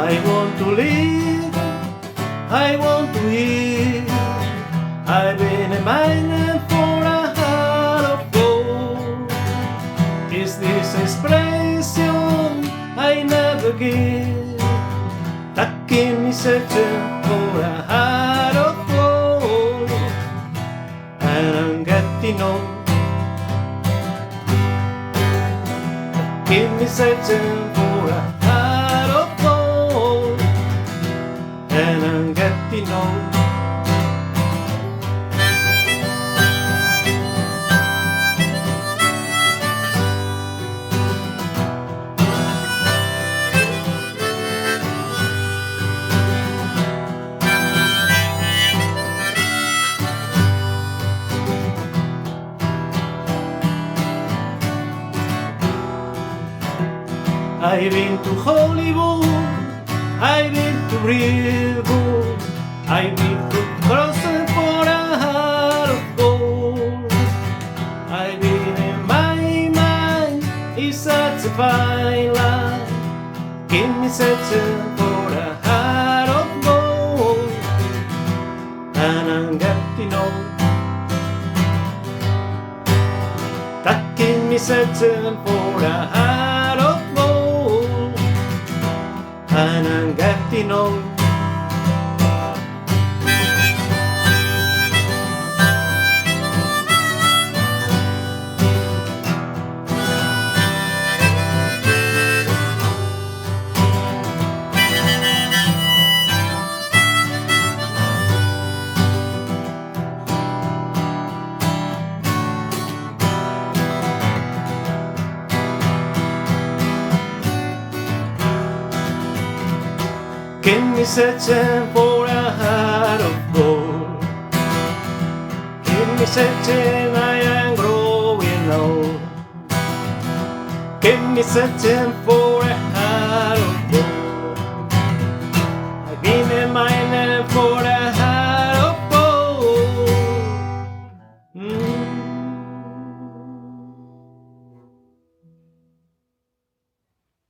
I want to live, I want to hear. I've been a miner for a heart of gold. Is this expression I never give? Taking me searching for a heart of gold, and I'm getting old. Taking me searching for a heart of gold, and I'm getting old. I've been to Hollywood, I've been to Redwood, I've been to Crossing for a heart of gold. I've been in my mind, it's such a fine line. Keep me searching for a heart of gold, and I'm getting old. Taking me searching for a heart of gold, and I'm getting old. Keep me searching for a heart of gold. Keep me searching, I am growing old. Keep me searching for a